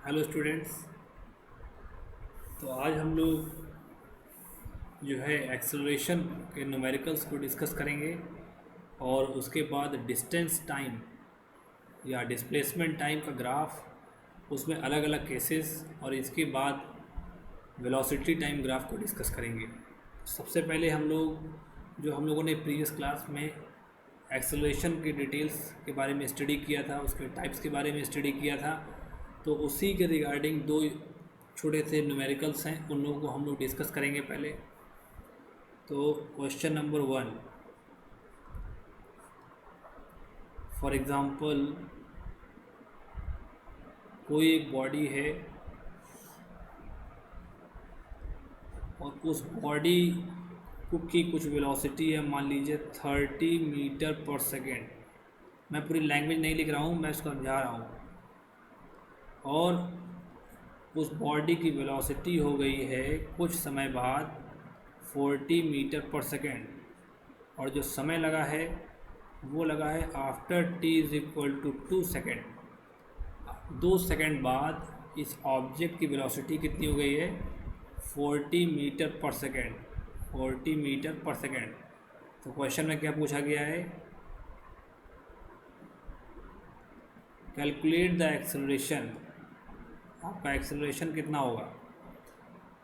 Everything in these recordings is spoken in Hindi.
Hello students. तो आज हम लोग जो है एक्सेलरेशन के न्यूमेरिकल्स को डिस्कस करेंगे और उसके बाद डिस्टेंस टाइम या डिस्प्लेसमेंट टाइम का ग्राफ, उसमें अलग अलग केसेस, और इसके बाद वेलोसिटी टाइम ग्राफ को डिस्कस करेंगे। सबसे पहले हम लोगों ने प्रीवियस क्लास में एक्सेलरेशन की डिटेल्स के बारे में स्टडी किया था, उसके टाइप्स के बारे में स्टडी किया था। तो उसी के रिगार्डिंग दो छोटे से न्यूमेरिकल्स हैं, उन लोगों को हम लोग डिस्कस करेंगे पहले। तो क्वेश्चन नंबर 1, फॉर एग्ज़ाम्पल कोई एक बॉडी है और उस बॉडी की कुछ वेलोसिटी है, मान लीजिए 30 मीटर पर सेकेंड। मैं पूरी लैंग्वेज नहीं लिख रहा हूँ, मैं इसको समझा रहा हूँ। और उस बॉडी की वेलोसिटी हो गई है कुछ समय बाद 40 मीटर पर सेकेंड, और जो समय लगा है वो लगा है after t is equal to 2 second. 2 second बाद इस ऑब्जेक्ट की वेलोसिटी कितनी हो गई है? 40 मीटर पर सेकेंड। 40 मीटर पर सेकेंड। तो क्वेश्चन में क्या पूछा गया है? Calculate the acceleration. आपका एक्सेलरेशन कितना होगा?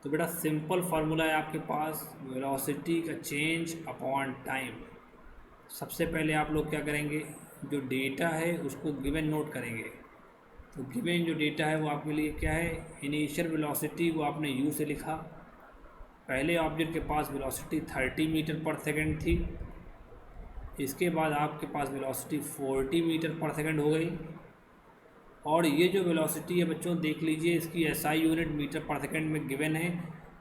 तो बेटा सिंपल फार्मूला है आपके पास, वेलोसिटी का चेंज अपॉन टाइम। सबसे पहले आप लोग क्या करेंगे, जो डेटा है उसको गिवन नोट करेंगे। तो गिवन जो डेटा है वो आपके लिए क्या है? इनिशियल वेलोसिटी, वो आपने u से लिखा। पहले ऑब्जेक्ट के पास वेलोसिटी 30 मीटर पर सेकेंड थी, इसके बाद आपके पास वेलोसिटी 40 मीटर पर सेकेंड हो गई। और ये जो वेलोसिटी है बच्चों, देख लीजिए इसकी एसआई यूनिट मीटर पर सेकेंड में गिवन है।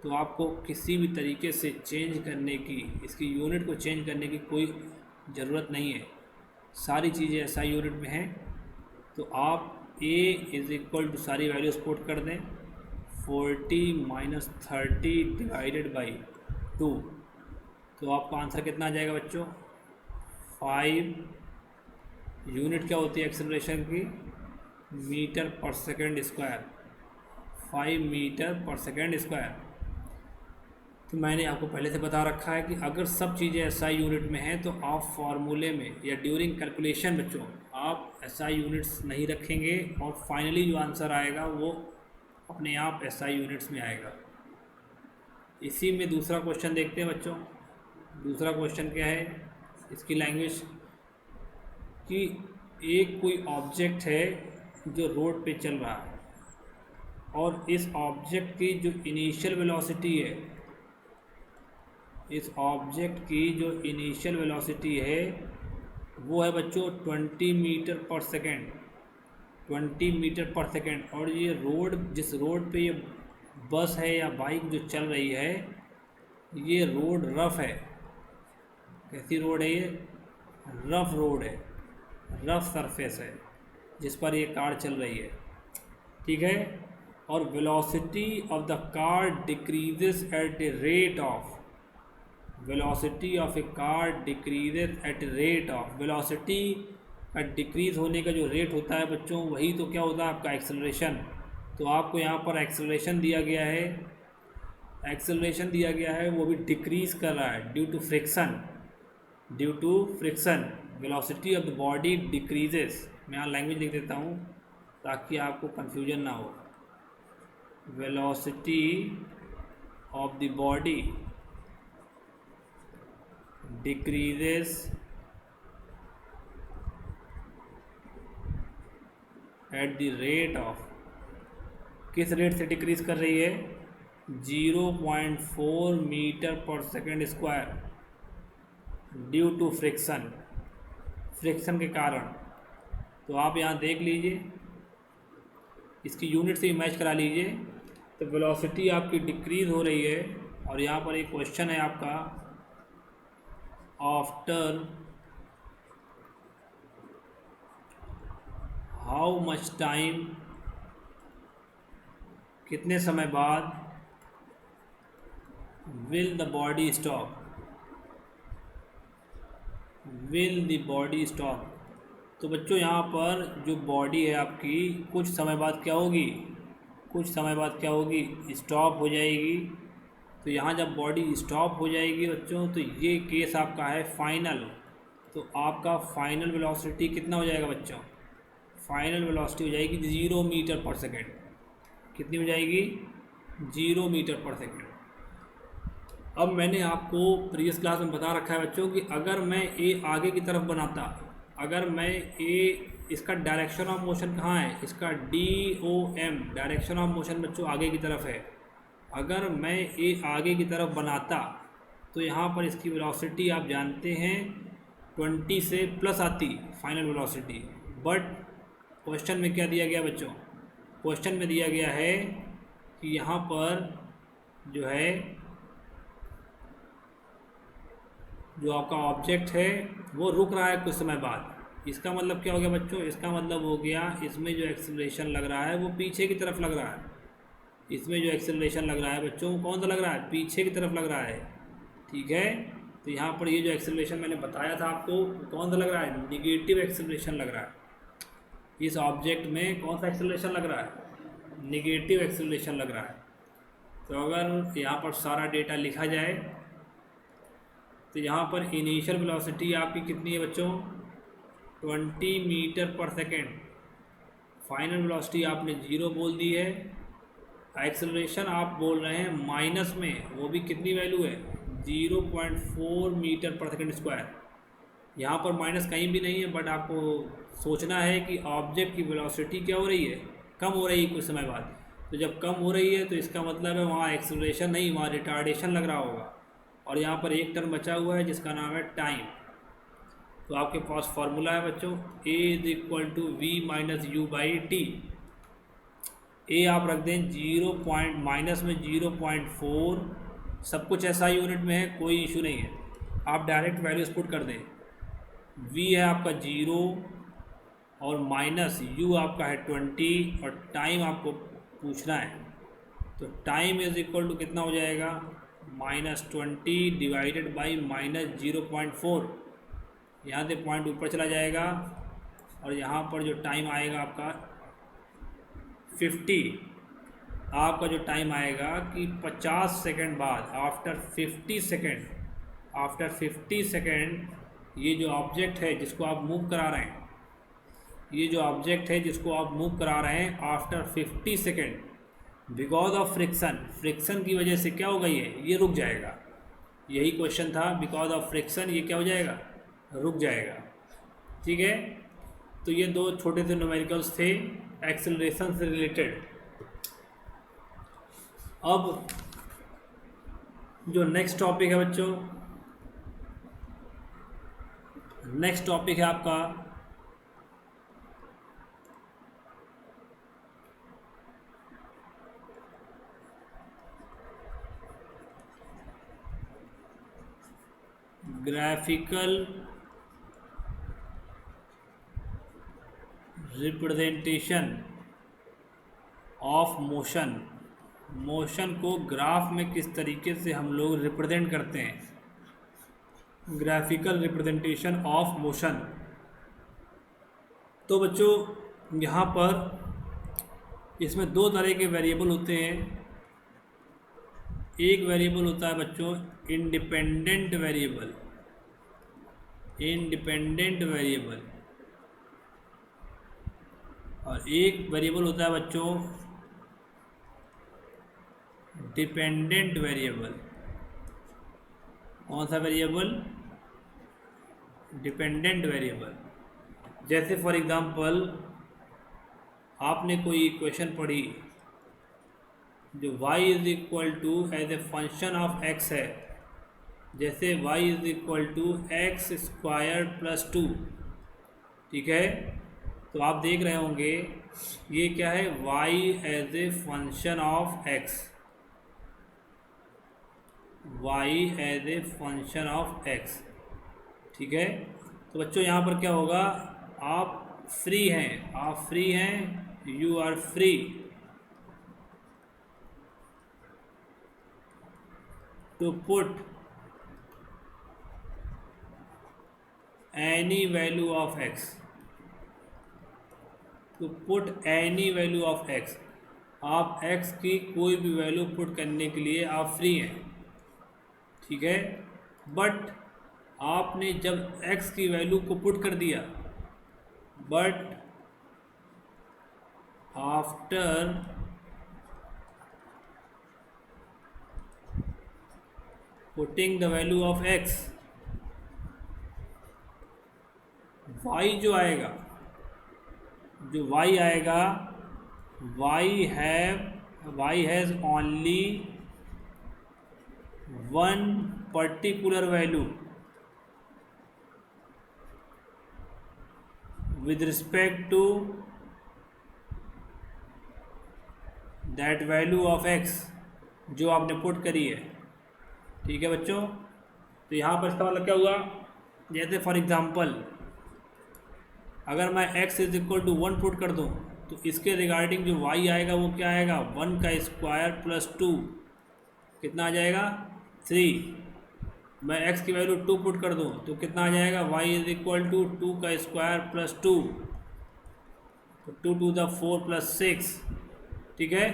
तो आपको किसी भी तरीके से चेंज करने की, इसकी यूनिट को चेंज करने की कोई ज़रूरत नहीं है, सारी चीज़ें एसआई यूनिट में हैं। तो आप a इज़ इक्वल टू सारी वैल्यूज पुट कर दें, 40 माइनस 30 डिवाइडेड बाई 2। तो आपका आंसर कितना आ जाएगा बच्चों? 5। यूनिट क्या होती है एक्सेलरेशन की? मीटर पर सेकेंड स्क्वायर। 5 मीटर पर सेकेंड स्क्वायर। तो मैंने आपको पहले से बता रखा है कि अगर सब चीज़ें एसआई यूनिट में हैं तो आप फार्मूले में या ड्यूरिंग कैलकुलेशन बच्चों आप एसआई यूनिट्स नहीं रखेंगे, और फाइनली जो आंसर आएगा वो अपने आप एसआई यूनिट्स में आएगा। इसी में दूसरा क्वेश्चन देखते हैं बच्चों। दूसरा क्वेश्चन क्या है इसकी लैंग्वेज, कि एक कोई ऑब्जेक्ट है जो रोड पे चल रहा है, और इस ऑब्जेक्ट की जो इनिशियल वेलोसिटी है, इस ऑब्जेक्ट की जो इनिशियल वेलोसिटी है वो है बच्चों 20 मीटर पर सेकेंड। 20 मीटर पर सेकेंड। और ये रोड, जिस रोड पे ये बस है या बाइक जो चल रही है, ये रोड रफ़ है। कैसी रोड है ये? रफ़ रोड है, रफ़ सरफेस है जिस पर ये कार चल रही है। ठीक है। और velocity of the car decreases at the rate of, velocity of A car decreases at rate of, velocity का डिक्रीज़ होने का जो रेट होता है बच्चों, वही तो क्या होता है आपका एक्सेलरेशन। तो आपको यहाँ पर एक्सेलरेशन दिया गया है, एक्सेलरेशन दिया गया है, वो भी डिक्रीज़ कर रहा है due to friction. Due to friction velocity of the body decreases. मैं यहाँ लैंग्वेज लिख देता हूँ ताकि आपको कन्फ्यूजन ना हो। Velocity of the body decreases at the rate of, किस रेट से डिक्रीज़ कर रही है? 0.4 मीटर पर second square due to friction, friction के कारण। तो आप यहाँ देख लीजिए, इसकी यूनिट से मैच करा लीजिए। तो वेलोसिटी आपकी डिक्रीज़ हो रही है, और यहाँ पर एक क्वेश्चन है आपका, आफ्टर हाउ मच टाइम, कितने समय बाद, will the body stop, will the body stop. तो बच्चों यहाँ पर जो बॉडी है आपकी कुछ समय बाद क्या होगी? कुछ समय बाद क्या होगी, स्टॉप हो जाएगी। तो यहाँ जब बॉडी स्टॉप हो जाएगी बच्चों, तो ये केस आपका है फाइनल। तो आपका फाइनल वेलोसिटी कितना हो जाएगा बच्चों, फाइनल वेलोसिटी हो जाएगी 0 मीटर पर सेकेंड। कितनी हो जाएगी, 0 मीटर पर सेकेंड। अब मैंने आपको प्रीवियस क्लास में बता रखा है बच्चों कि अगर मैं ए आगे की तरफ बनाता, अगर मैं ए, इसका डायरेक्शन ऑफ मोशन कहाँ है, इसका DOM डायरेक्शन ऑफ मोशन बच्चों आगे की तरफ है। अगर मैं ए आगे की तरफ बनाता तो यहाँ पर इसकी वेलोसिटी आप जानते हैं 20 से प्लस आती फाइनल वेलोसिटी। बट क्वेश्चन में क्या दिया गया बच्चों, क्वेश्चन में दिया गया है कि यहाँ पर जो है, जो आपका ऑब्जेक्ट है वो रुक रहा है कुछ समय बाद। इसका मतलब क्या हो गया बच्चों, इसका मतलब हो गया इसमें जो एक्सेलरेशन लग रहा है वो पीछे की तरफ लग रहा है। इसमें जो एक्सेलरेशन लग रहा है बच्चों कौन सा लग रहा है, पीछे की तरफ लग रहा है। ठीक है, तो यहाँ पर ये जो एक्सेलरेशन मैंने बताया था आपको कौन सा लग रहा है, निगेटिव एक्सेलरेशन लग रहा है। इस ऑब्जेक्ट में कौन सा एक्सेलरेशन लग रहा है, निगेटिव एक्सेलरेशन लग रहा है। तो अगर यहाँ पर सारा डेटा लिखा जाए तो यहाँ पर इनिशियल वेलोसिटी आपकी कितनी है बच्चों, 20 मीटर पर सेकेंड। फाइनल वेलोसिटी आपने 0 बोल दी है। एक्सेलरेशन आप बोल रहे हैं माइनस में, वो भी कितनी वैल्यू है, 0.4 मीटर पर सेकेंड स्क्वायर। यहाँ पर माइनस कहीं भी नहीं है, बट आपको सोचना है कि ऑब्जेक्ट की वेलोसिटी क्या हो रही है, कम हो रही है कुछ समय बाद। तो जब कम हो रही है तो इसका मतलब है वहाँ एक्सेलरेशन नहीं, वहाँ रिटार्डेशन लग रहा होगा। और यहाँ पर एक टर्म बचा हुआ है जिसका नाम है टाइम। तो आपके पास फॉर्मूला है बच्चों, A = V - U/T। ए आप रख दें 0 पॉइंट माइनस में 0.4, सब कुछ ऐसा यूनिट में है, कोई इशू नहीं है, आप डायरेक्ट वैल्यूज पुट कर दें। V है आपका 0 और माइनस U आपका है 20 और टाइम आपको पूछना है। तो टाइम = कितना हो जाएगा, -20 डिवाइडेड बाई -0.4। यहाँ से पॉइंट ऊपर चला जाएगा और यहाँ पर जो टाइम आएगा आपका 50। आपका जो टाइम आएगा कि 50 सेकेंड बाद, आफ्टर 50 सेकेंड ये जो ऑब्जेक्ट है जिसको आप मूव करा रहे हैं, ये जो ऑब्जेक्ट है जिसको आप मूव करा रहे हैं after 50 second, because of friction की वजह से क्या होगा, ये रुक जाएगा। यही क्वेश्चन था, बिकॉज ऑफ फ्रिक्शन ये क्या हो जाएगा, रुक जाएगा। ठीक है, तो ये दो छोटे से न्यूमेरिकल्स थे एक्सेलरेशन से रिलेटेड। अब जो नेक्स्ट टॉपिक है बच्चों, नेक्स्ट टॉपिक है आपका graphical representation of motion. Motion को ग्राफ में किस तरीके से हम लोग रिप्रेजेंट करते हैं, ग्राफिकल रिप्रेजेंटेशन ऑफ मोशन। तो बच्चों यहाँ पर इसमें दो तरह के वेरिएबल होते हैं। एक वेरिएबल होता है बच्चों इंडिपेंडेंट वेरिएबल, और एक वेरिएबल होता है बच्चों डिपेंडेंट वेरिएबल। कौन सा वेरिएबल, डिपेंडेंट वेरिएबल। जैसे फॉर एग्जांपल आपने कोई इक्वेशन पढ़ी जो y = as a function of x है, जैसे y = x² + 2। ठीक है, तो आप देख रहे होंगे ये क्या है, y as a function of x, y as a function of x। ठीक है, तो बच्चों यहाँ पर क्या होगा, आप फ्री हैं, you are free to put any value of x, आप x की कोई भी वैल्यू पुट करने के लिए आप फ्री हैं, ठीक है। बट आपने जब x की वैल्यू को पुट कर दिया, but after putting the value of x, y जो आएगा, जो y आएगा, y has only one particular value with respect to that value of x जो आपने पुट करी है, ठीक है बच्चों। तो यहाँ पर इसका मतलब क्या हुआ, जैसे फॉर एग्जांपल अगर मैं x is equal to 1 put कर दूँ तो इसके रिगार्डिंग जो y आएगा वो क्या आएगा, 1 का स्क्वायर प्लस 2, कितना आ जाएगा 3। मैं x की वैल्यू 2 पुट कर दूँ तो कितना आ जाएगा, y इज इक्वल टू 2 का स्क्वायर प्लस 2, तो 2 टू द 4 प्लस 6, ठीक है।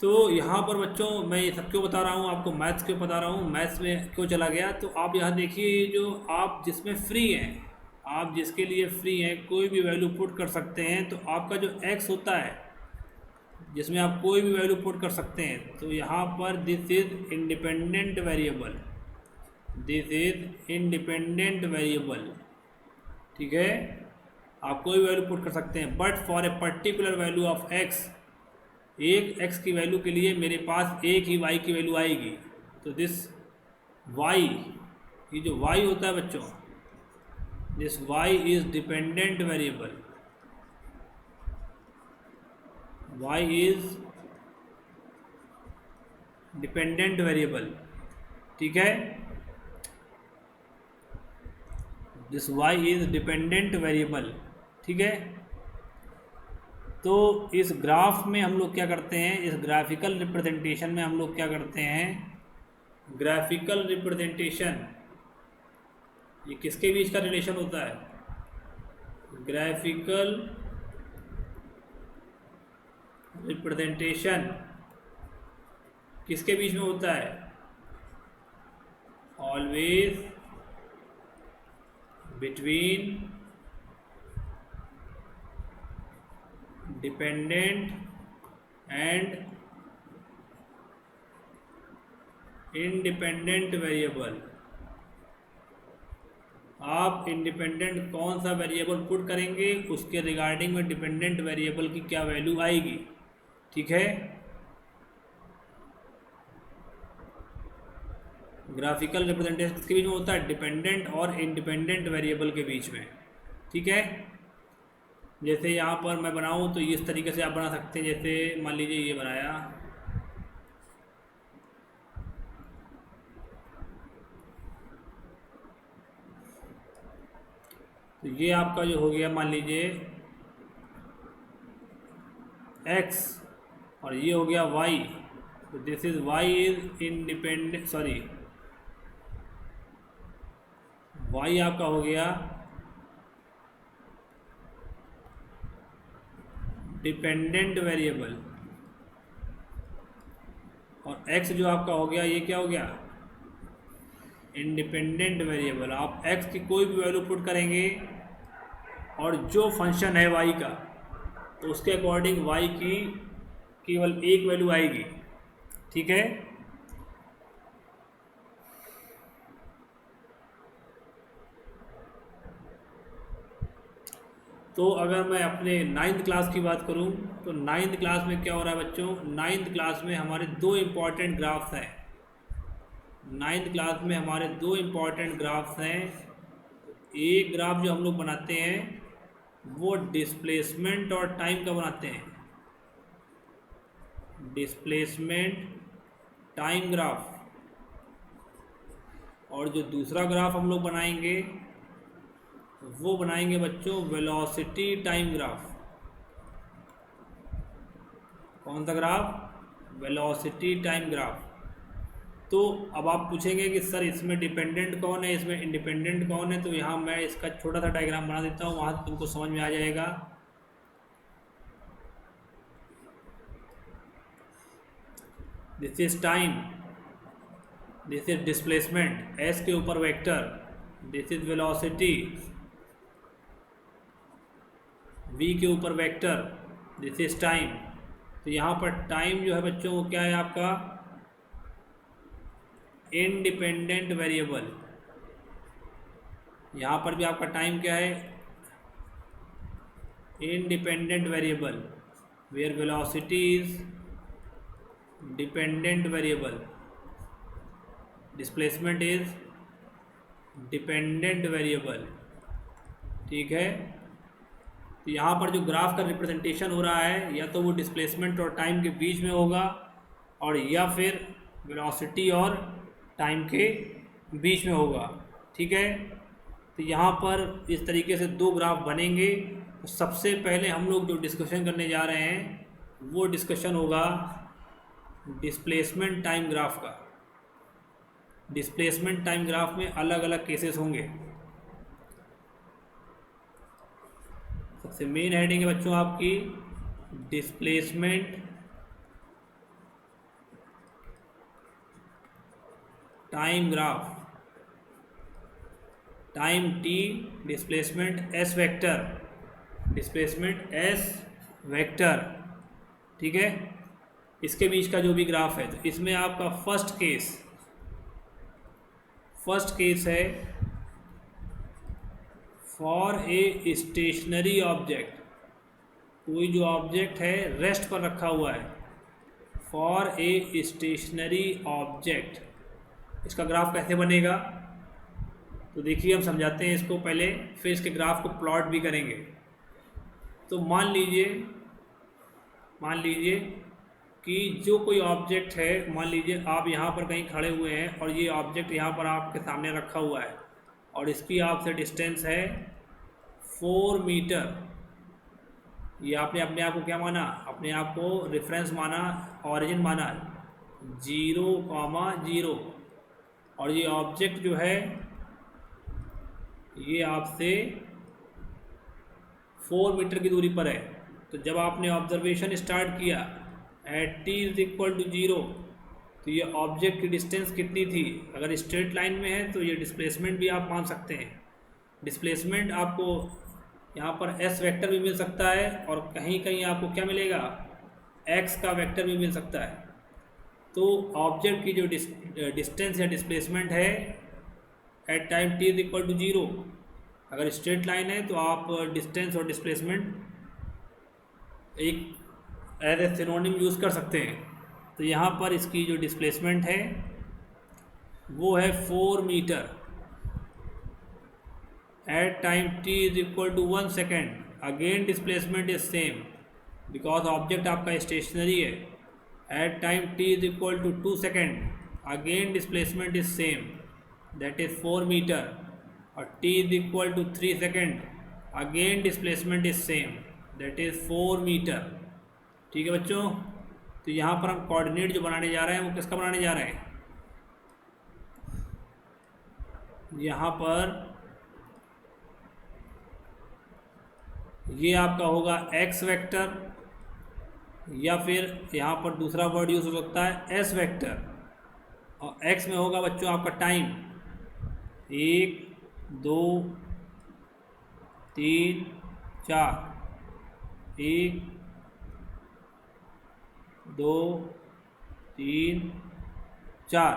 तो यहाँ पर बच्चों मैं ये सब क्यों बता रहा हूँ आपको, मैथ्स क्यों बता रहा हूँ, मैथ्स में क्यों चला गया, तो आप यहाँ देखिए जो आप जिसमें फ्री हैं, आप जिसके लिए फ्री हैं कोई भी वैल्यू पुट कर सकते हैं, तो आपका जो x होता है जिसमें आप कोई भी वैल्यू पुट कर सकते हैं, तो यहाँ पर this is independent variable, this is independent variable, ठीक है। आप कोई वैल्यू पुट कर सकते हैं, but for a particular value of x, एक x की वैल्यू के लिए मेरे पास एक ही y की वैल्यू आएगी, तो दिस y, ये जो y होता है बच्चों, this y is dependent variable, y is dependent variable, ठीक है। This y is dependent variable, ठीक है। तो इस ग्राफ में हम लोग क्या करते हैं, इस ग्राफिकल रिप्रेजेंटेशन में हम लोग क्या करते हैं, ग्राफिकल रिप्रेजेंटेशन, ये किसके बीच का रिलेशन होता है, ग्राफिकल रिप्रेजेंटेशन किसके बीच में होता है, always between dependent and independent variable. आप इंडिपेंडेंट कौन सा वेरिएबल पुट करेंगे उसके रिगार्डिंग में डिपेंडेंट वेरिएबल की क्या वैल्यू आएगी, ठीक है। ग्राफिकल रिप्रेजेंटेशन किसके बीच में होता है, डिपेंडेंट और इंडिपेंडेंट वेरिएबल के बीच में, ठीक है। जैसे यहाँ पर मैं बनाऊँ तो इस तरीके से आप बना सकते हैं, जैसे मान लीजिए ये बनाया, तो ये आपका जो हो गया मान लीजिए x और ये हो गया y, तो this is y is independent, sorry y आपका हो गया डिपेंडेंट वेरिएबल, और x जो आपका हो गया ये क्या हो गया, इंडिपेंडेंट वेरिएबल। आप x की कोई भी वैल्यू पुट करेंगे और जो फंक्शन है y का, तो उसके अकॉर्डिंग y की केवल एक वैल्यू आएगी, ठीक है। तो अगर मैं अपने 9th क्लास की बात करूं तो 9th क्लास में क्या हो रहा है बच्चों, 9th क्लास में हमारे दो इम्पॉर्टेंट ग्राफ्स हैं, 9th क्लास में हमारे दो इम्पॉर्टेंट ग्राफ्स हैं। एक ग्राफ जो हम लोग बनाते हैं वो डिस्प्लेसमेंट और टाइम का बनाते हैं, डिस्प्लेसमेंट टाइम ग्राफ, और जो दूसरा ग्राफ हम लोग बनाएंगे वो बनाएंगे बच्चों वेलोसिटी टाइम ग्राफ। कौन सा ग्राफ, वेलोसिटी टाइम ग्राफ। तो अब आप पूछेंगे कि सर इसमें डिपेंडेंट कौन है, इसमें इंडिपेंडेंट कौन है, तो यहाँ मैं इसका छोटा सा डायग्राम बना देता हूँ, वहाँ तुमको समझ में आ जाएगा। This is time, this is displacement, S के ऊपर vector, this is velocity, V के ऊपर वेक्टर, दिस इज टाइम। तो यहाँ पर टाइम जो है बच्चों वो क्या है आपका, इंडिपेंडेंट वेरिएबल। यहाँ पर भी आपका टाइम क्या है, independent variable, where velocity is dependent variable, displacement is dependent variable. ठीक है, तो यहाँ पर जो ग्राफ का रिप्रेजेंटेशन हो रहा है या तो वो डिस्प्लेसमेंट और टाइम के बीच में होगा, और या फिर वेलोसिटी और टाइम के बीच में होगा। ठीक है, तो यहाँ पर इस तरीके से दो ग्राफ बनेंगे। तो सबसे पहले हम लोग जो डिस्कशन करने जा रहे हैं वो डिस्कशन होगा डिस्प्लेसमेंट टाइम ग्राफ का। डिस्प्लेसमेंट टाइम ग्राफ में अलग अलग केसेस होंगे। सबसे मेन हेडिंग है बच्चों आपकी displacement time graph, time T, displacement S vector, displacement S vector. ठीक है, इसके बीच का जो भी ग्राफ है, तो इसमें आपका फर्स्ट केस है फॉर ए स्टेशनरी ऑब्जेक्ट, कोई जो ऑब्जेक्ट है रेस्ट पर रखा हुआ है, फॉर ए स्टेशनरी ऑब्जेक्ट। इसका ग्राफ कैसे बनेगा, तो देखिए हम समझाते हैं इसको पहले, फिर इसके ग्राफ को प्लॉट भी करेंगे। तो मान लीजिए कि जो कोई ऑब्जेक्ट है, मान लीजिए आप यहाँ पर कहीं खड़े हुए हैं और ये ऑब्जेक्ट यहाँ पर आपके सामने रखा हुआ है और इसकी आपसे डिस्टेंस है 4 मीटर। ये आपने अपने आप को क्या माना, अपने आप को रेफरेंस माना, ऑरिजिन माना 0,0, और ये ऑब्जेक्ट जो है ये आपसे 4 मीटर की दूरी पर है। तो जब आपने ऑब्जर्वेशन स्टार्ट किया at t is equal to 0, तो ये ऑब्जेक्ट की डिस्टेंस कितनी थी, अगर स्ट्रेट लाइन में है तो ये डिस्प्लेसमेंट भी आप मान सकते हैं। डिस्प्लेसमेंट आपको यहाँ पर s वेक्टर भी मिल सकता है और कहीं कहीं आपको क्या मिलेगा, x का वेक्टर भी मिल सकता है। तो ऑब्जेक्ट की जो डिस्टेंस या डिस्प्लेसमेंट है at time t is equal to 0, अगर स्ट्रेट लाइन है तो आप डिस्टेंस और डिस्प्लेसमेंट एक एज ए सिनोनिम यूज़ कर सकते हैं। तो यहाँ पर इसकी जो डिस्प्लेसमेंट है वो है 4 metre at time t is equal to 1 second. Again displacement is same because object आपका स्टेशनरी है। At time t is equal to 2 second, again displacement is same, that is 4 metre. और t is equal to 3 second, again displacement is same, that is 4 metre. ठीक है बच्चों, तो यहाँ पर हम कोऑर्डिनेट जो बनाने जा रहे हैं वो किसका बनाने जा रहे हैं, यहाँ पर ये आपका होगा x वेक्टर, या फिर यहाँ पर दूसरा वर्ड यूज हो सकता है s वेक्टर, और x में होगा बच्चों आपका टाइम, 1 2 3 4, 1 2 3 4।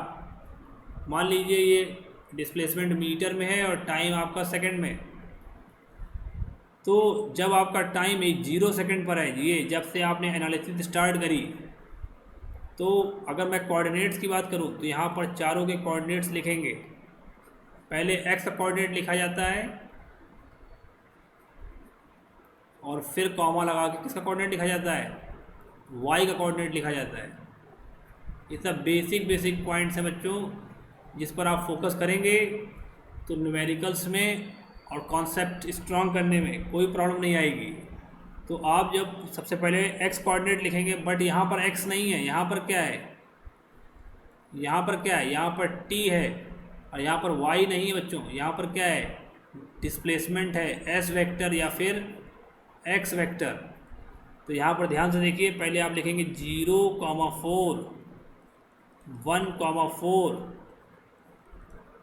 मान लीजिए ये डिस्प्लेसमेंट मीटर में है और टाइम आपका सेकंड में। तो जब आपका टाइम 0 सेकंड पर है, ये जब से आपने एनालिसिस स्टार्ट करी, तो अगर मैं कोऑर्डिनेट्स की बात करूँ तो यहाँ पर चारों के कोऑर्डिनेट्स लिखेंगे। पहले x का कोऑर्डिनेट लिखा जाता है और फिर कॉमा लगा के किसका कोऑर्डिनेट लिखा जाता है, y का कोऑर्डिनेट लिखा जाता है। ये सब बेसिक पॉइंट्स हैं बच्चों, जिस पर आप फोकस करेंगे तो न्यूमेरिकल्स में और कॉन्सेप्ट स्ट्रॉन्ग करने में कोई प्रॉब्लम नहीं आएगी। तो आप जब सबसे पहले x कोऑर्डिनेट लिखेंगे, बट यहाँ पर x नहीं है, यहाँ पर क्या है, यहाँ पर क्या है, यहाँ पर t है और यहाँ पर y नहीं है बच्चों। यहाँ पर क्या है, डिस्प्लेसमेंट है s वेक्टर या फिर x वेक्टर। तो यहाँ पर ध्यान से देखिए, पहले आप लिखेंगे 0,4 1,4,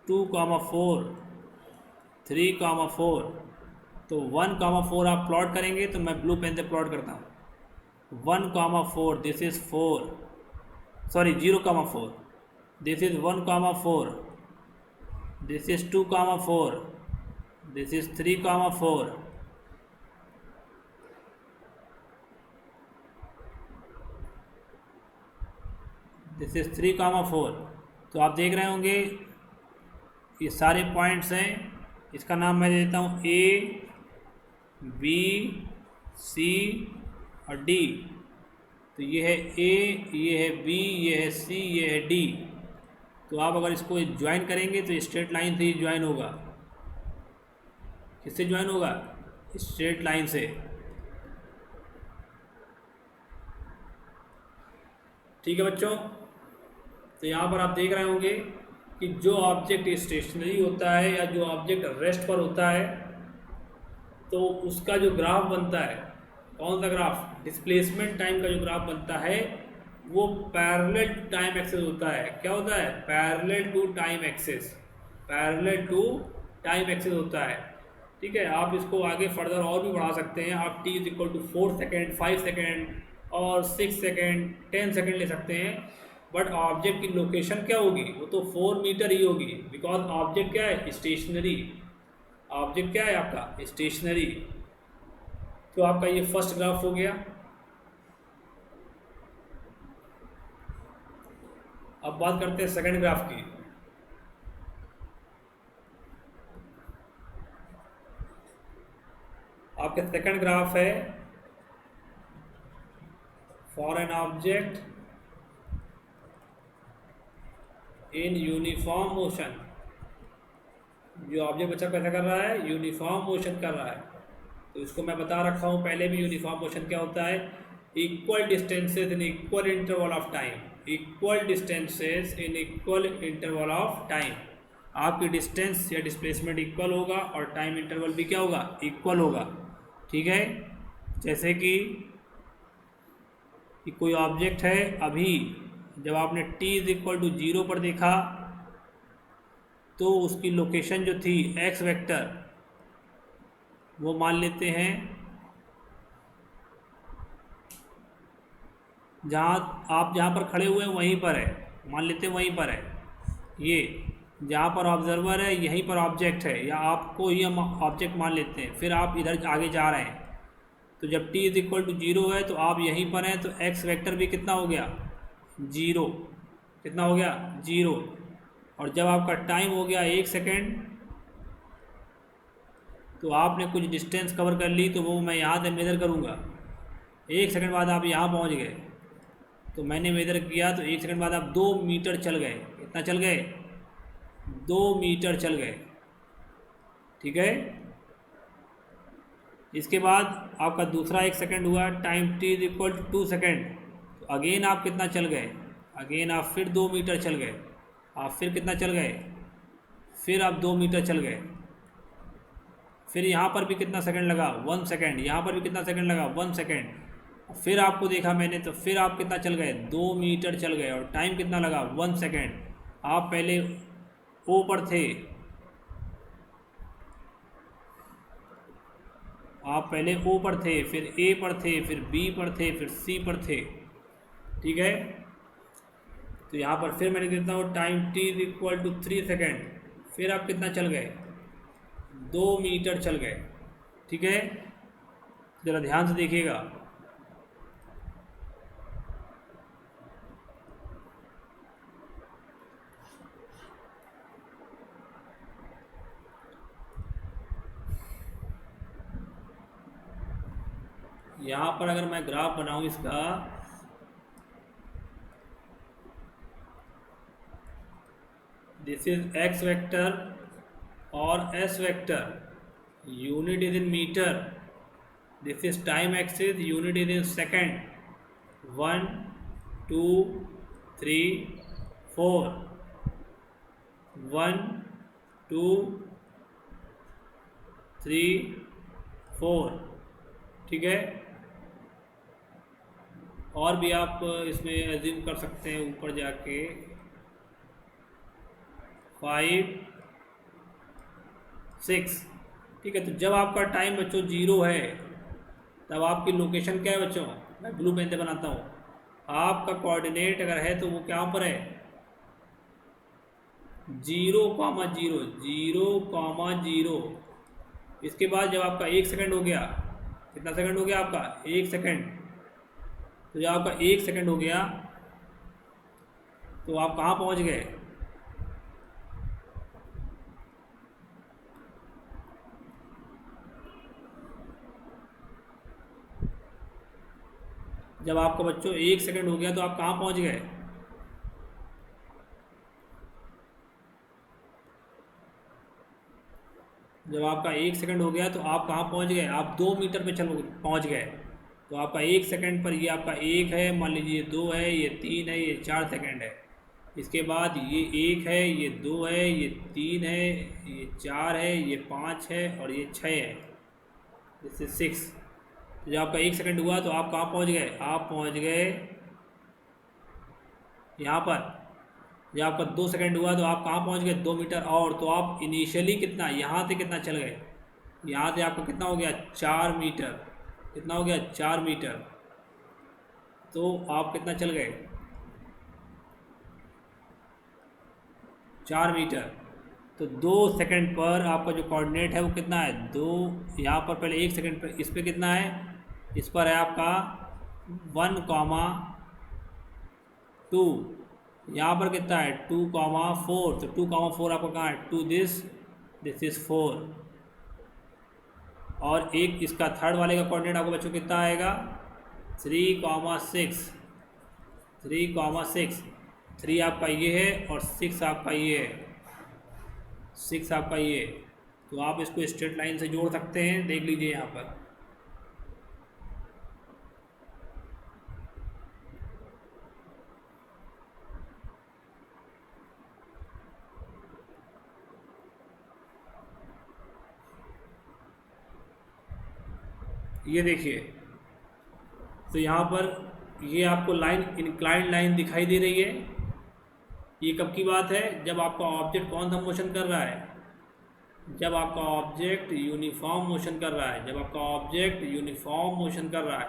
2,4, 3,4। तो 1,4 आप प्लॉट करेंगे तो मैं ब्लू पेन से प्लॉट करता हूँ। 1,4 this is 4, sorry 0,4, this is 1,4, this is 2,4, this is 3,4, this is 3,4। तो आप देख रहे होंगे ये सारे पॉइंट्स हैं। इसका नाम मैं देता हूँ ए, बी, सी और डी। तो ये है ए, ये है बी, ये है सी, ये है डी। तो आप अगर इसको ज्वाइन करेंगे तो स्ट्रेट लाइन से ही ज्वाइन होगा। किससे ज्वाइन होगा? स्ट्रेट लाइन से। ठीक है बच्चों, तो यहाँ पर आप देख रहे होंगे कि जो ऑब्जेक्ट स्टेशनरी होता है या जो ऑब्जेक्ट रेस्ट पर होता है तो उसका जो ग्राफ बनता है, कौन सा ग्राफ? डिस्प्लेसमेंट टाइम का जो ग्राफ बनता है वो पैरेलल टू टाइम एक्सेस होता है। क्या होता है? Parallel to time axis, parallel to time axis होता है। ठीक है, आप इसको आगे फर्दर और भी बढ़ा सकते हैं। आप t is equal to 4 second, 5 second और 6 सेकेंड, 10 सेकेंड ले सकते हैं। बट ऑब्जेक्ट की लोकेशन क्या होगी? वो तो 4 मीटर ही होगी, बिकॉज ऑब्जेक्ट क्या है? स्टेशनरी। ऑब्जेक्ट क्या है आपका? स्टेशनरी। तो आपका ये फर्स्ट ग्राफ हो गया। अब बात करते हैं सेकंड ग्राफ की। आपके सेकंड ग्राफ है for an object in uniform motion. जो ऑब्जेक्ट बच्चा कैसा कर रहा है? यूनिफॉर्म मोशन कर रहा है। तो इसको मैं बता रखा हूँ पहले भी, यूनिफॉर्म मोशन क्या होता है? Equal distances in equal interval of time. Equal distances in equal interval of time. आपकी डिस्टेंस या डिस्प्लेसमेंट इक्वल होगा और टाइम इंटरवल भी क्या होगा? इक्वल होगा। ठीक है, जैसे कि कोई ऑब्जेक्ट है, अभी जब आपने t इज इक्वल टू 0 पर देखा तो उसकी लोकेशन जो थी x वेक्टर, वो मान लेते हैं जहाँ पर खड़े हुए हैं वहीं पर है, मान लेते हैं वहीं पर है। ये जहाँ पर ऑब्जर्वर है यहीं पर ऑब्जेक्ट है, या आपको ये ऑब्जेक्ट मान लेते हैं। फिर आप इधर आगे जा रहे हैं तो जब t इज इक्वल टू 0 है तो आप यहीं पर हैं, तो x वेक्टर भी कितना हो गया? 0। कितना हो गया? 0। और जब आपका टाइम हो गया 1 सेकेंड, तो आपने कुछ डिस्टेंस कवर कर ली, तो वो मैं यहाँ से मेज़र करूँगा। 1 सेकेंड बाद आप यहाँ पहुँच गए, तो मैंने मेज़र किया तो 1 सेकेंड बाद आप 2 मीटर चल गए। कितना चल गए? 2 मीटर चल गए। ठीक है, इसके बाद आपका दूसरा 1 सेकेंड हुआ, time t is equal to 2 second. तो अगेन आप कितना चल गए? अगेन आप फिर 2 मीटर चल गए। आप फिर कितना चल गए? फिर आप 2 मीटर चल गए। फिर यहाँ पर भी कितना सेकंड लगा? 1 सेकेंड। यहाँ पर भी कितना सेकंड लगा? 1 सेकेंड। फिर आपको देखा मैंने तो फिर आप कितना चल गए? 2 मीटर चल गए और टाइम कितना लगा? 1 सेकेंड। आप पहले ओ पर थे, आप पहले ओ पर थे, फिर ए पर थे, फिर बी पर थे, फिर सी पर थे। ठीक है, तो यहाँ पर फिर मैंने देता हूँ time t is equal to 3 second. फिर आप कितना चल गए? 2 मीटर चल गए। ठीक है, ज़रा ध्यान से देखिएगा। यहाँ पर अगर मैं ग्राफ बनाऊँ इसका, दिस इज x वेक्टर और s vector, unit is in metre. This is time axis, unit is in second. 1 2 3 4, 1 2 3 4। ठीक है, और भी आप इसमें एज्यूम कर सकते हैं ऊपर जाके 5 6। ठीक है, तो जब आपका टाइम बच्चों 0 है तब आपकी लोकेशन क्या है बच्चों, मैं ब्लू पेन से बनाता हूँ। आपका कोऑर्डिनेट अगर है तो वो क्या पर है, 0,0, 0,0। इसके बाद जब आपका 1 सेकंड हो गया, कितना सेकंड हो गया आपका, 1 सेकंड। तो जब आपका 1 सेकंड हो गया तो आप कहाँ पहुँच गए, जब आपका बच्चों 1 सेकंड हो गया तो आप कहाँ पहुँच गए, जब आपका 1 सेकंड हो गया तो आप कहाँ पहुँच गए, आप 2 मीटर पे चलो पहुँच गए। तो आपका 1 सेकंड पर ये आपका 1 है, मान लीजिए ये 2 है, ये 3 है, ये 4 सेकंड है। इसके बाद ये 1 है, ये 2 है, ये 3 है, ये 4 है, ये 5 है और ये 6 है, दिस इज 6। तो जब आपका 1 सेकंड हुआ तो आप कहाँ पहुँच गए, आप पहुँच गए यहाँ पर। जब आपका 2 सेकंड हुआ तो आप कहाँ पहुँच गए, 2 मीटर। और तो आप इनिशियली कितना, यहाँ से कितना चल गए, यहाँ से आपका कितना हो गया, 4 मीटर। कितना हो गया, 4 मीटर। तो आप कितना चल गए, 4 मीटर। तो 2 सेकंड पर आपका जो कोऑर्डिनेट है वो कितना है, 2। यहाँ पर पहले 1 सेकंड पर इस पर कितना है, इस पर है आपका 1,2। यहाँ पर कितना है 2,4। तो 2,4 आपका कहाँ है, टू दिस इज 4। और एक इसका थर्ड वाले का कोऑर्डिनेट आपको बच्चों कितना आएगा, 3,6। 3,6। 3 आपका ये है और 6 आपका ये है, 6 आपका ये है। तो आप इसको स्ट्रेट लाइन से जोड़ सकते हैं, देख लीजिए यहाँ पर। ये देखिए, तो यहाँ पर ये आपको लाइन, इंक्लाइंड लाइन दिखाई दे रही है। ये कब की बात है, जब आपका ऑब्जेक्ट कौन सा मोशन कर रहा है, जब आपका ऑब्जेक्ट यूनिफॉर्म मोशन कर रहा है। जब आपका ऑब्जेक्ट यूनिफॉर्म मोशन कर रहा है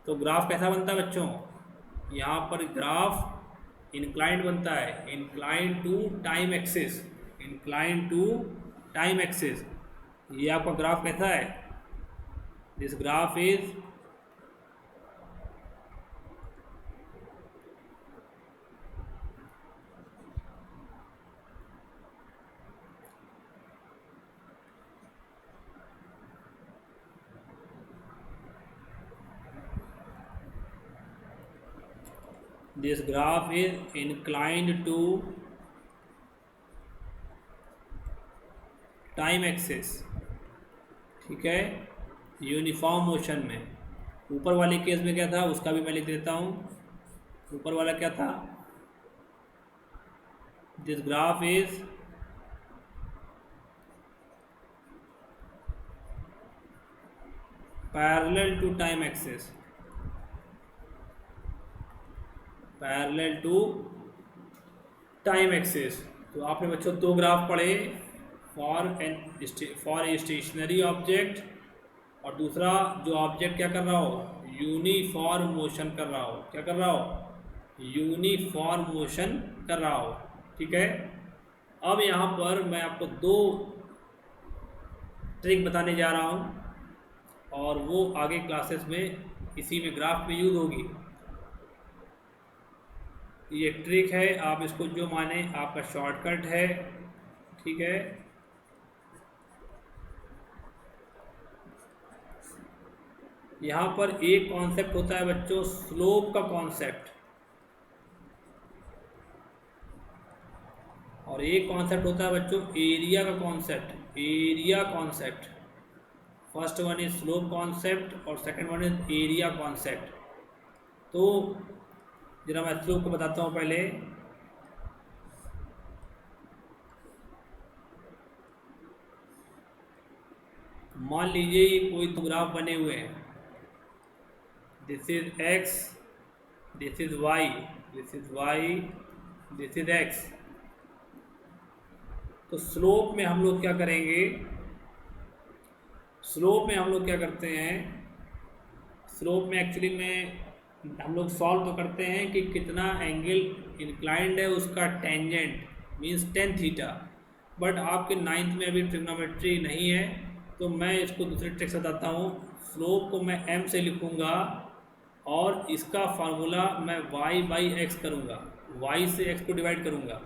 तो ग्राफ कैसा बनता है बच्चों, यहाँ पर ग्राफ इंक्लाइंड बनता है, inclined to time axis, inclined to time axis. ये आपका ग्राफ कैसा है, this graph is this graph is inclined to time axis. ठीक है, यूनिफॉर्म मोशन में। ऊपर वाले केस में क्या था उसका भी मैं लिख देता हूँ। ऊपर वाला क्या था, this graph is parallel to time axis, parallel to time axis. तो आपने बच्चों 2 ग्राफ पढ़े, फॉर ए स्टेशनरी ऑब्जेक्ट, और दूसरा जो ऑब्जेक्ट क्या कर रहा हो, यूनिफॉर्म मोशन कर रहा हो। क्या कर रहा हो, यूनिफॉर्म मोशन कर रहा हो। ठीक है, अब यहाँ पर मैं आपको 2 ट्रिक बताने जा रहा हूँ और वो आगे क्लासेस में इसी में ग्राफ में यूज़ होगी। ये ट्रिक है, आप इसको जो माने आपका शॉर्टकट है। ठीक है, यहाँ पर एक कॉन्सेप्ट होता है बच्चों, स्लोप का कॉन्सेप्ट, और एक कॉन्सेप्ट होता है बच्चों एरिया का concept, area concept. First one is slope concept और second one is area concept. तो जरा मैं स्लोप को बताता हूँ पहले। मान लीजिए ये कोई 2 ग्राफ बने हुए हैं, this is X this is Y, this is Y, this is X. तो स्लोप में हम लोग क्या करेंगे, स्लोप में हम लोग क्या करते हैं, स्लोप में एक्चुअली में हम लोग सॉल्व तो करते हैं कि कितना एंगल इंक्लाइंड है उसका tangent means tan theta. But आपके नाइन्थ में अभी ट्रिग्नोमेट्री नहीं है तो मैं इसको दूसरे ट्रिक से बताता हूँ। स्लोप को मैं m से लिखूँगा और इसका फार्मूला मैं y बाई एक्स करूँगा, y से x को डिवाइड करूँगा,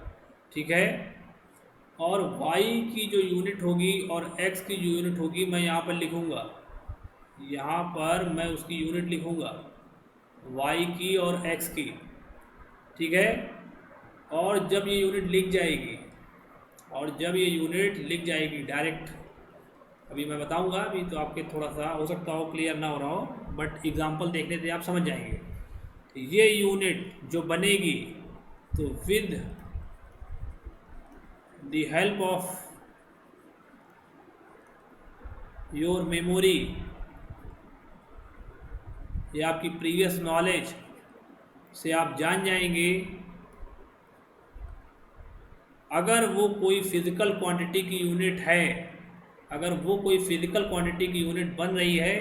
ठीक है। और y की जो यूनिट होगी और x की जो यूनिट होगी मैं यहाँ पर लिखूँगा, यहाँ पर मैं उसकी यूनिट लिखूँगा y की और x की, ठीक है। और जब ये यूनिट लिख जाएगी, और जब ये यूनिट लिख जाएगी डायरेक्ट, अभी मैं बताऊँगा, अभी तो आपके थोड़ा सा हो सकता हो क्लियर ना हो रहा हो, बट एग्जांपल देखने से आप समझ जाएंगे। तो ये यूनिट जो बनेगी तो with the help of your memory या आपकी प्रीवियस नॉलेज से आप जान जाएंगे, अगर वो कोई फिज़िकल क्वांटिटी की यूनिट है, अगर वो कोई फिज़िकल क्वांटिटी की यूनिट बन रही है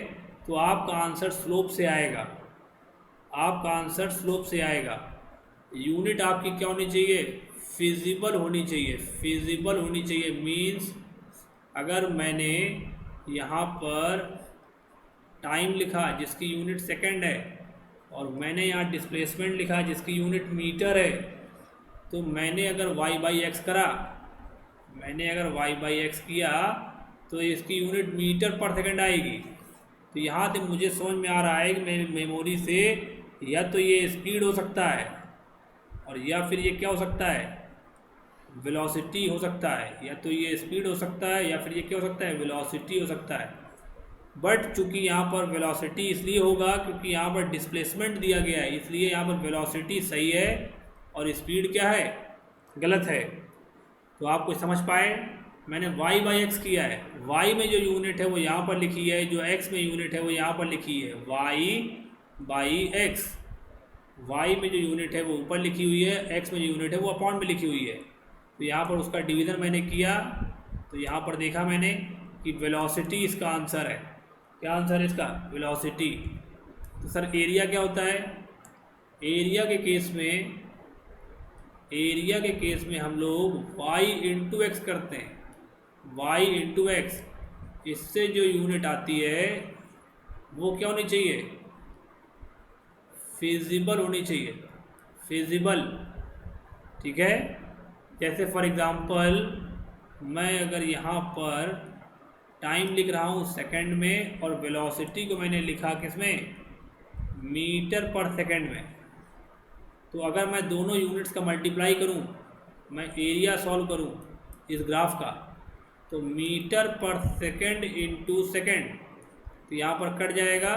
तो आपका आंसर स्लोप से आएगा, आपका आंसर स्लोप से आएगा। यूनिट आपकी क्या होनी चाहिए, फिजिबल होनी चाहिए, फिजिबल होनी चाहिए मीन्स अगर मैंने यहाँ पर टाइम लिखा जिसकी यूनिट सेकंड है और मैंने यहाँ डिस्प्लेसमेंट लिखा जिसकी यूनिट मीटर है, तो मैंने अगर y बाई एक्स करा, मैंने अगर y बाई एक्स किया तो इसकी यूनिट मीटर पर सेकंड आएगी। तो यहाँ से मुझे समझ में आ रहा है कि मेरी मेमोरी से या तो ये स्पीड हो सकता है और या फिर ये क्या हो सकता है, वेलोसिटी हो सकता है, या तो ये स्पीड हो सकता है या फिर ये क्या हो सकता है, वेलोसिटी हो सकता है। बट चूंकि यहाँ पर वेलोसिटी इसलिए होगा क्योंकि यहाँ पर डिस्प्लेसमेंट दिया गया है, इसलिए यहाँ पर वेलोसिटी सही है और स्पीड क्या है, गलत है। तो आप कुछ समझ पाए, मैंने y बाई एक्स किया है, y में जो यूनिट है वो यहाँ पर लिखी है, जो x में यूनिट है वो यहाँ पर लिखी है, y बाई एक्स। y में जो यूनिट है वो ऊपर लिखी हुई है, x में जो यूनिट है वो अपॉन में लिखी हुई है। तो यहाँ पर उसका डिवीज़न मैंने किया, तो यहाँ पर देखा मैंने कि वेलोसिटी इसका आंसर है। क्या आंसर है इसका, वेलोसिटी। तो सर एरिया क्या होता है, एरिया के केस में, एरिया के केस में हम लोग y इंटू एक्स करते हैं, y इंटू एक्स। इससे जो यूनिट आती है वो क्या होनी चाहिए, फिजिबल होनी चाहिए, फिजिबल, ठीक है। जैसे फॉर एग्ज़ाम्पल मैं अगर यहाँ पर टाइम लिख रहा हूँ सेकंड में और वेलोसिटी को मैंने लिखा किस में, मीटर पर सेकंड में, तो अगर मैं दोनों यूनिट्स का मल्टीप्लाई करूं, मैं एरिया सॉल्व करूं इस ग्राफ का, तो मीटर पर सेकंड इंटू सेकंड, तो यहाँ पर कट जाएगा।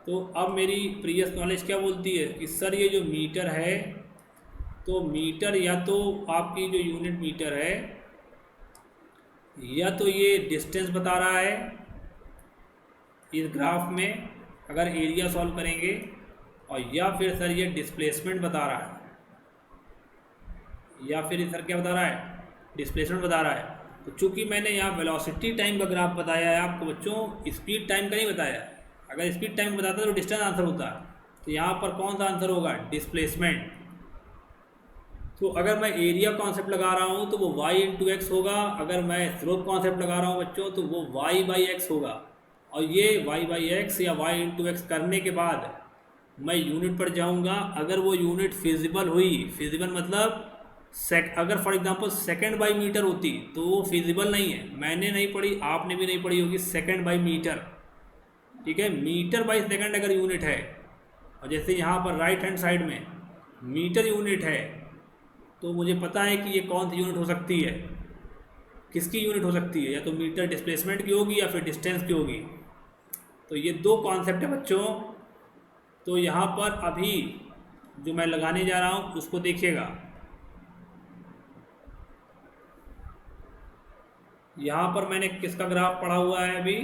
तो अब मेरी प्रीवियस नॉलेज क्या बोलती है कि सर ये जो मीटर है, तो मीटर या तो आपकी जो यूनिट मीटर है या तो ये डिस्टेंस बता रहा है इस ग्राफ में अगर एरिया सॉल्व करेंगे, और या फिर सर ये डिस्प्लेसमेंट बता रहा है, या फिर सर क्या बता रहा है, डिस्प्लेसमेंट बता रहा है। तो चूंकि मैंने यहाँ वेलोसिटी टाइम का ग्राफ बताया है आपको बच्चों, स्पीड टाइम का नहीं बताया। अगर स्पीड टाइम बताता तो डिस्टेंस आंसर होता, तो यहाँ पर कौन सा आंसर होगा, डिस्प्लेसमेंट। तो अगर मैं एरिया कॉन्सेप्ट लगा रहा हूँ तो वो y इंटू एक्स होगा, अगर मैं स्लोप कॉन्सेप्ट लगा रहा हूँ बच्चों तो वो y बाई एक्स होगा। और ये y बाई एक्स या y इंटू एक्स करने के बाद मैं यूनिट पर जाऊंगा, अगर वो यूनिट फिजिबल हुई, फिजिबल मतलब अगर for example second by metre होती तो वो फिजिबल नहीं है, मैंने नहीं पढ़ी, आपने भी नहीं पढ़ी होगी, सेकंड बाई मीटर, ठीक है। मीटर बाई सेकंड अगर यूनिट है, और जैसे यहाँ पर राइट हैंड साइड में मीटर यूनिट है, तो मुझे पता है कि ये कौन सी यूनिट हो सकती है, किसकी यूनिट हो सकती है, या तो मीटर डिस्प्लेसमेंट की होगी या फिर डिस्टेंस की होगी। तो ये दो कॉन्सेप्ट है बच्चों। तो यहाँ पर अभी जो मैं लगाने जा रहा हूँ उसको देखिएगा, यहाँ पर मैंने किसका ग्राफ पढ़ा हुआ है अभी,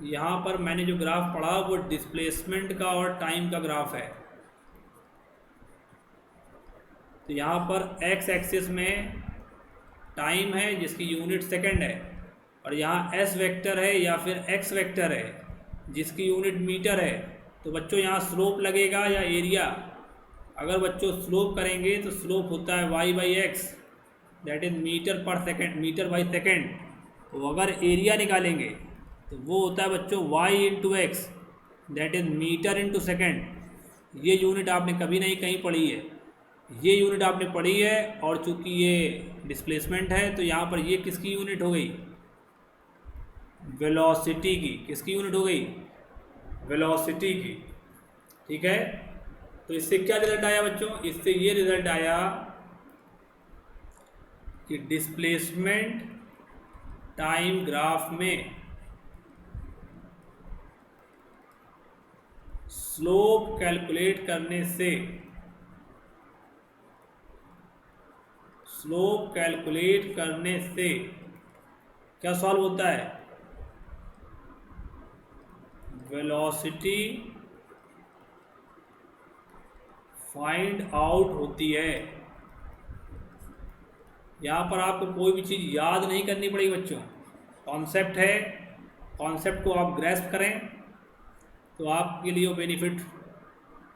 यहाँ पर मैंने जो ग्राफ पढ़ा वो डिस्प्लेसमेंट का और टाइम का ग्राफ है। तो यहाँ पर एक्स एक्सिस में टाइम है जिसकी यूनिट सेकंड है, और यहाँ एस वेक्टर है या फिर एक्स वेक्टर है जिसकी यूनिट मीटर है। तो बच्चों यहाँ स्लोप लगेगा या एरिया? अगर बच्चों स्लोप करेंगे तो स्लोप होता है Y by X, that is metre पर सेकेंड, मीटर बाई सेकेंड। तो अगर एरिया निकालेंगे तो वो होता है बच्चों Y into X, that is metre into second. ये यूनिट आपने कभी नहीं कहीं पढ़ी है, ये यूनिट आपने पढ़ी है। और चूंकि ये डिस्प्लेसमेंट है तो यहाँ पर ये किसकी यूनिट हो गई? वेलोसिटी की। किसकी यूनिट हो गई? वेलोसिटी की। ठीक है, तो इससे क्या रिजल्ट आया बच्चों? इससे ये रिजल्ट आया कि डिस्प्लेसमेंट टाइम ग्राफ में स्लोप कैलकुलेट करने से, स्लोप कैलकुलेट करने से क्या सॉल्व होता है? वेलोसिटी फाइंड आउट होती है। यहाँ पर आपको कोई भी चीज़ याद नहीं करनी पड़ेगी बच्चों, कॉन्सेप्ट है, कॉन्सेप्ट को आप ग्रैस्प करें तो आपके लिए वो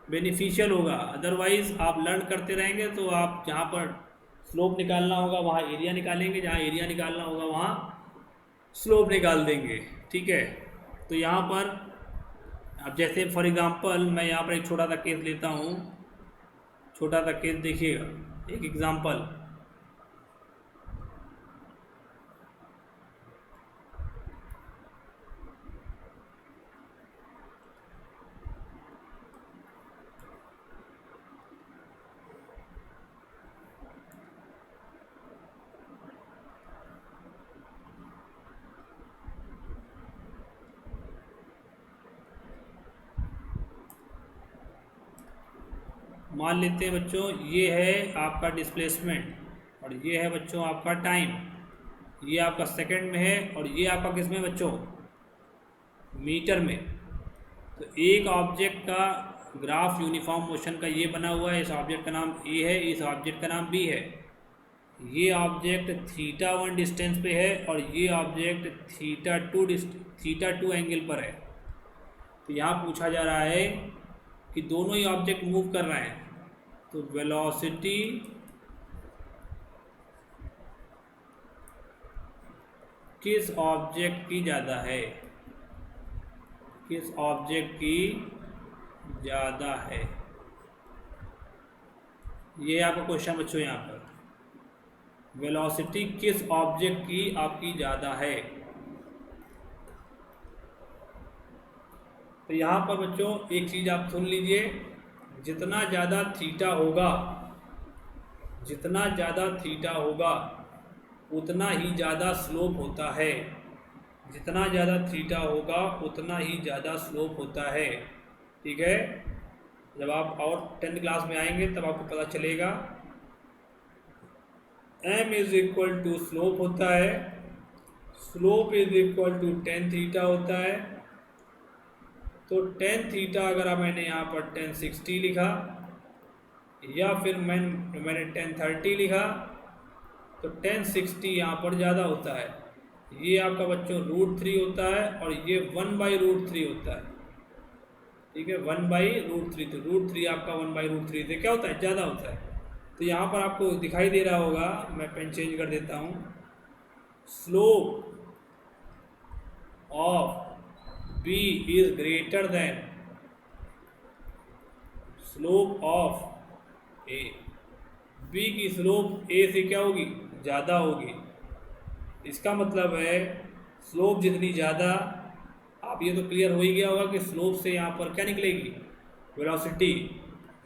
बेनिफिशियल होगा। अदरवाइज़ आप लर्न करते रहेंगे तो आप जहाँ पर स्लोप निकालना होगा वहाँ एरिया निकालेंगे, जहाँ एरिया निकालना होगा वहाँ स्लोप निकाल देंगे। ठीक है, तो यहाँ पर अब जैसे फॉर एग्ज़ाम्पल मैं यहाँ पर एक छोटा सा केस लेता हूँ। छोटा सा केस देखिएगा, एक एग्ज़ाम्पल। मान लेते हैं बच्चों ये है आपका डिस्प्लेसमेंट और ये है बच्चों आपका टाइम। ये आपका सेकंड में है और ये आपका किस में बच्चों? मीटर में। तो एक ऑब्जेक्ट का ग्राफ यूनिफॉर्म मोशन का ये बना हुआ है, इस ऑब्जेक्ट का नाम ए है, इस ऑब्जेक्ट का नाम बी है। ये ऑब्जेक्ट θ1 डिस्टेंस पे है और ये ऑब्जेक्ट θ2 एंगल पर है। तो यहाँ पूछा जा रहा है कि दोनों ही ऑब्जेक्ट मूव कर रहे हैं, तो वेलोसिटी किस ऑब्जेक्ट की ज़्यादा है? किस ऑब्जेक्ट की ज़्यादा है? ये आपका क्वेश्चन बच्चों। यहाँ पर वेलोसिटी किस ऑब्जेक्ट की आपकी ज़्यादा है? तो यहाँ पर बच्चों एक चीज़ आप सुन लीजिए, जितना ज़्यादा थीटा होगा, जितना ज़्यादा थीटा होगा उतना ही ज़्यादा स्लोप होता है। जितना ज़्यादा थीटा होगा उतना ही ज़्यादा स्लोप होता है। ठीक है, जब आप और 10th क्लास में आएंगे तब आपको पता चलेगा। m is equal to slope होता है, slope is equal to tan theta होता है। तो tan थीटा अगर मैंने यहाँ पर tan 60 लिखा या फिर मैंने tan 30 लिखा तो tan 60 यहाँ पर ज़्यादा होता है। ये आपका बच्चों √3 होता है और ये 1/√3 होता है। ठीक है, 1/√3। तो √3 आपका 1/√3 से क्या होता है? ज़्यादा होता है। तो यहाँ पर आपको दिखाई दे रहा होगा, मैं पेन चेंज कर देता हूँ। Slope of B is greater than slope of A। B की स्लोप A से क्या होगी? ज़्यादा होगी। इसका मतलब है स्लोप जितनी ज़्यादा, आप ये तो क्लियर हो ही गया होगा कि स्लोप से यहाँ पर क्या निकलेगी? वेलोसिटी।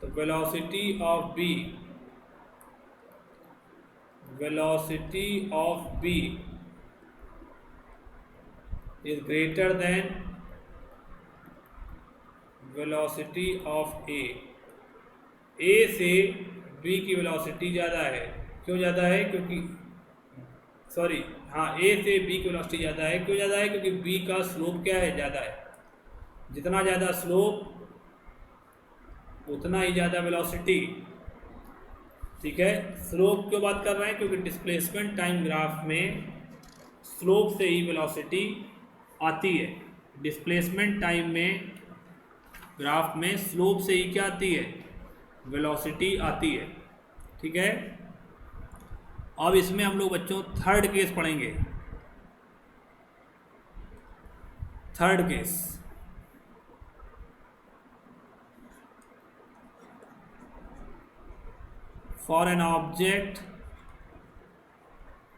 तो velocity of B, velocity of B is greater than velocity of A। A से B की वेलोसिटी ज़्यादा है। क्यों ज़्यादा है? क्योंकि हाँ, ए से बी की वेलोसिटी ज़्यादा है। क्यों ज़्यादा है? क्योंकि बी का स्लोप क्या है? ज़्यादा है। जितना ज़्यादा स्लोप उतना ही ज़्यादा वेलोसिटी। ठीक है, स्लोप क्यों बात कर रहे हैं? क्योंकि डिस्प्लेसमेंट टाइम ग्राफ में स्लोप से ही वेलोसिटी आती है। डिस्प्लेसमेंट टाइम में ग्राफ में स्लोप से ही क्या आती है? वेलोसिटी आती है। ठीक है, अब इसमें हम लोग बच्चों थर्ड केस पढ़ेंगे। Third case, for an object,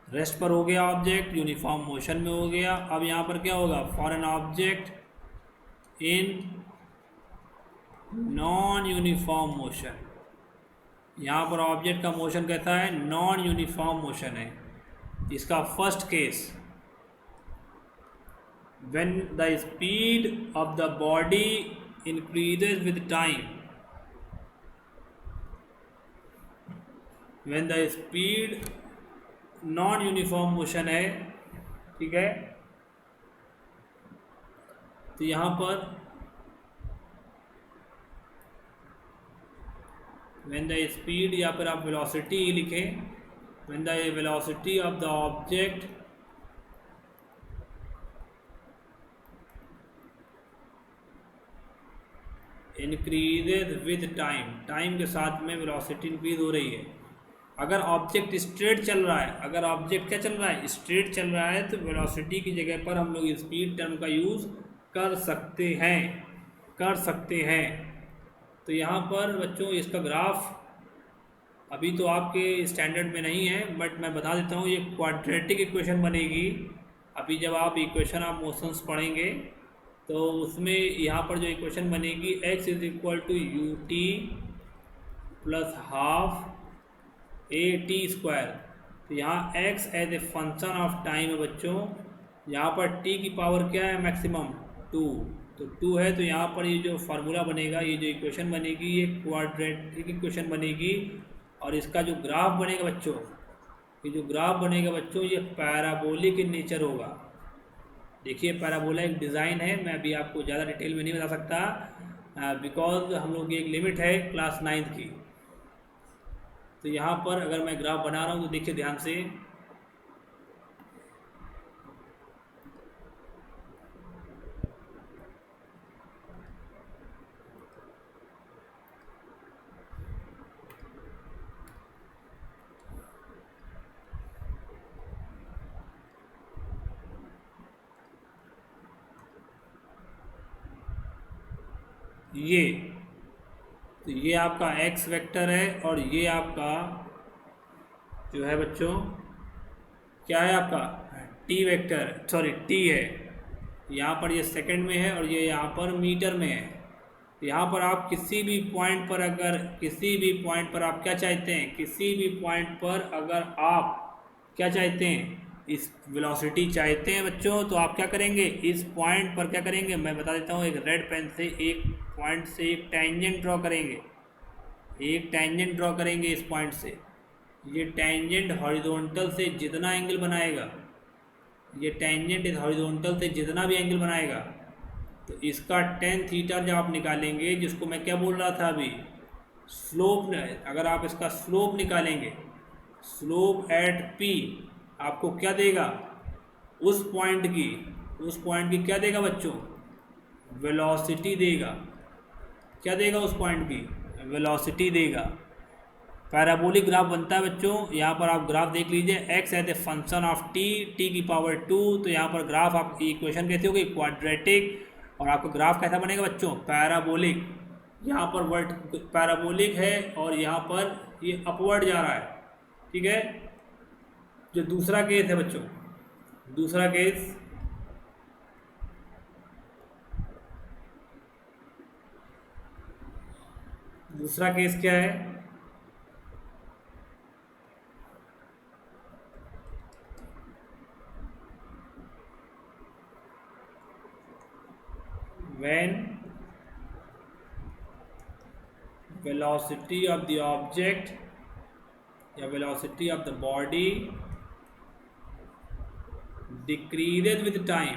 rest पर हो गया ऑब्जेक्ट, यूनिफॉर्म मोशन में हो गया। अब यहाँ पर क्या होगा? For an object in non uniform motion. यहाँ पर ऑब्जेक्ट का मोशन कैसा है? नॉन यूनिफॉर्म मोशन है। इसका first case, when the speed of the body increases with time, when the speed non uniform motion है। ठीक है, तो यहाँ पर when the speed, या फिर आप वेलोसिटी ही लिखें, when the velocity of the object increases with time, time के साथ में वेलोसिटी इंक्रीज हो रही है। अगर ऑब्जेक्ट स्ट्रेट चल रहा है, अगर ऑब्जेक्ट क्या चल रहा है? स्ट्रेट चल रहा है, तो वेलोसिटी की जगह पर हम लोग स्पीड टर्म का यूज़ कर सकते हैं, कर सकते हैं। तो यहाँ पर बच्चों इसका ग्राफ अभी तो आपके स्टैंडर्ड में नहीं है, बट मैं बता देता हूँ, ये क्वाड्रेटिक इक्वेशन बनेगी। अभी जब आप इक्वेशन ऑफ मोशंस पढ़ेंगे तो उसमें यहाँ पर जो इक्वेशन बनेगी, x is equal to U T plus half A T square. तो यहाँ x as a function of time है बच्चों। यहाँ पर t की पावर क्या है? मैक्सिमम 2, तो 2 है। तो यहाँ पर ये जो फार्मूला बनेगा, ये जो इक्वेशन बनेगी, ये क्वाड्रेटिक इक्वेशन बनेगी। और इसका जो ग्राफ बनेगा बच्चों, ये जो ग्राफ बनेगा बच्चों, ये पैराबोलिक इन नेचर होगा। देखिए, पैराबोला एक डिज़ाइन है, मैं अभी आपको ज़्यादा डिटेल में नहीं बता सकता बिकॉज हम लोग की एक लिमिट है क्लास 9th की। तो यहाँ पर अगर मैं ग्राफ बना रहा हूँ तो देखिए ध्यान से, ये तो ये आपका x वेक्टर है और ये आपका जो है बच्चों क्या है? आपका t वेक्टर, सॉरी t है। यहाँ पर ये सेकंड में है और ये यहाँ पर मीटर में है। यहाँ पर आप किसी भी पॉइंट पर, अगर किसी भी पॉइंट पर आप क्या चाहते हैं, किसी भी पॉइंट पर अगर आप क्या चाहते हैं? इस वेलोसिटी चाहते हैं बच्चों, तो आप क्या करेंगे? इस पॉइंट पर क्या करेंगे? मैं बता देता हूँ, एक रेड पेन से एक पॉइंट से एक टेंजेंट ड्रॉ करेंगे, एक टेंजेंट ड्रॉ करेंगे इस पॉइंट से। ये टेंजेंट हॉरिजॉन्टल से जितना एंगल बनाएगा, ये टेंजेंट इस हॉरिजॉन्टल से जितना भी एंगल बनाएगा, तो इसका tan थीटा जब आप निकालेंगे, जिसको मैं क्या बोल रहा था अभी? स्लोप। अगर आप इसका स्लोप निकालेंगे, स्लोप एट p आपको क्या देगा? उस पॉइंट की क्या देगा बच्चों? वेलोसिटी देगा। क्या देगा? उस पॉइंट की वेलोसिटी देगा। पैराबोलिक ग्राफ बनता है बच्चों। यहाँ पर आप ग्राफ देख लीजिए, x as a function of t, t की पावर 2। तो यहाँ पर ग्राफ आपकी इक्वेशन कैसी होगी? क्वाड्रेटिक। और आपका ग्राफ कैसा बनेगा बच्चों? पैराबोलिक। यहाँ पर वर्ट पैराबोलिक है और यहाँ पर ये अपवर्ड जा रहा है। ठीक है, जो दूसरा केस है बच्चों, दूसरा केस, दूसरा केस क्या है? when velocity of the object या velocity of the body decreases with time,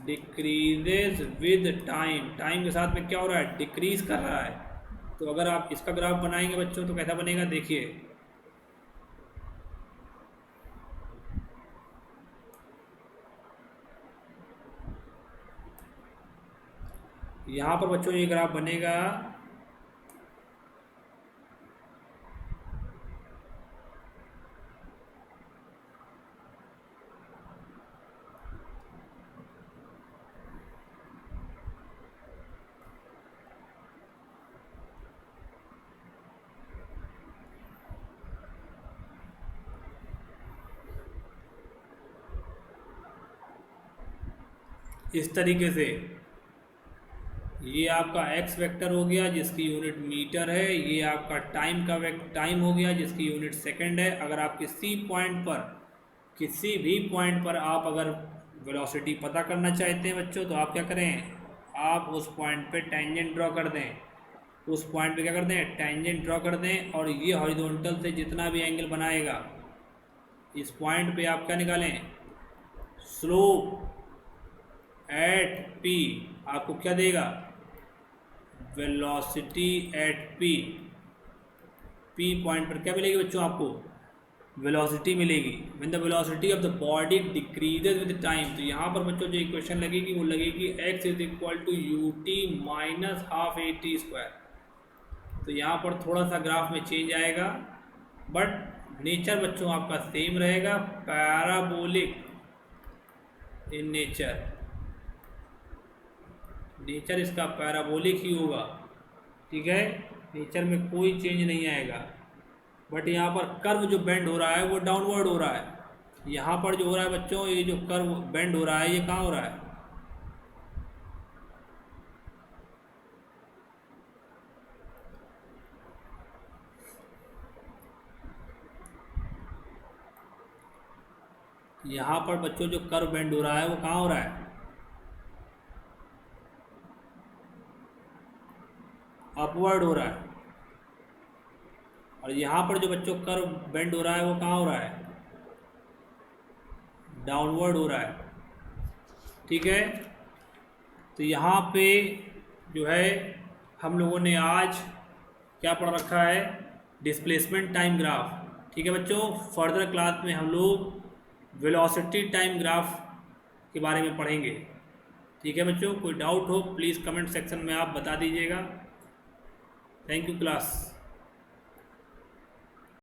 decreases with time, time के साथ में क्या हो रहा है, डिक्रीज कर रहा है। तो अगर आप इसका ग्राफ बनाएंगे बच्चों तो कैसा बनेगा, देखिए यहाँ पर बच्चों ये ग्राफ बनेगा, इस तरीके से। ये आपका x वेक्टर हो गया जिसकी यूनिट मीटर है, ये आपका टाइम का टाइम हो गया जिसकी यूनिट सेकंड है। अगर आप किसी पॉइंट पर, किसी भी पॉइंट पर आप अगर वेलोसिटी पता करना चाहते हैं बच्चों, तो आप क्या करें, आप उस पॉइंट पे टेंजेंट ड्रॉ कर दें, उस पॉइंट पे क्या कर दें, टेंजेंट ड्रॉ कर दें, और ये हॉरिजॉन्टल से जितना भी एंगल बनाएगा, इस पॉइंट पे आप क्या निकालें, स्लोप एट पी, आपको क्या देगा, velocity at P, P point पर क्या मिलेगी बच्चों, आपको वेलोसिटी मिलेगी। When the velocity of the body decreases with time, तो यहाँ पर बच्चों जो इक्वेशन लगेगी वो लगेगी x is equal to U T minus half A T square. तो यहाँ पर थोड़ा सा ग्राफ में चेंज आएगा, बट नेचर बच्चों आपका सेम रहेगा, पैराबोलिक इन नेचर, नेचर इसका पैराबोलिक ही होगा, ठीक है, नेचर में कोई चेंज नहीं आएगा। बट यहाँ पर कर्व जो बेंड हो रहा है वो डाउनवर्ड हो रहा है। यहाँ पर जो हो रहा है बच्चों, ये जो कर्व बेंड हो रहा है ये कहाँ हो रहा है, यहाँ पर बच्चों जो कर्व बेंड हो रहा है वो कहाँ हो रहा है, अपवर्ड हो रहा है। और यहाँ पर जो बच्चों कर्व बेंड हो रहा है वो कहाँ हो रहा है, डाउनवर्ड हो रहा है, ठीक है। तो यहाँ पे जो है हम लोगों ने आज क्या पढ़ रखा है, डिस्प्लेसमेंट टाइम ग्राफ, ठीक है बच्चों। फर्दर क्लास में हम लोग वेलोसिटी टाइम ग्राफ के बारे में पढ़ेंगे, ठीक है बच्चों। कोई डाउट हो प्लीज़ कमेंट सेक्शन में आप बता दीजिएगा। Thank you class.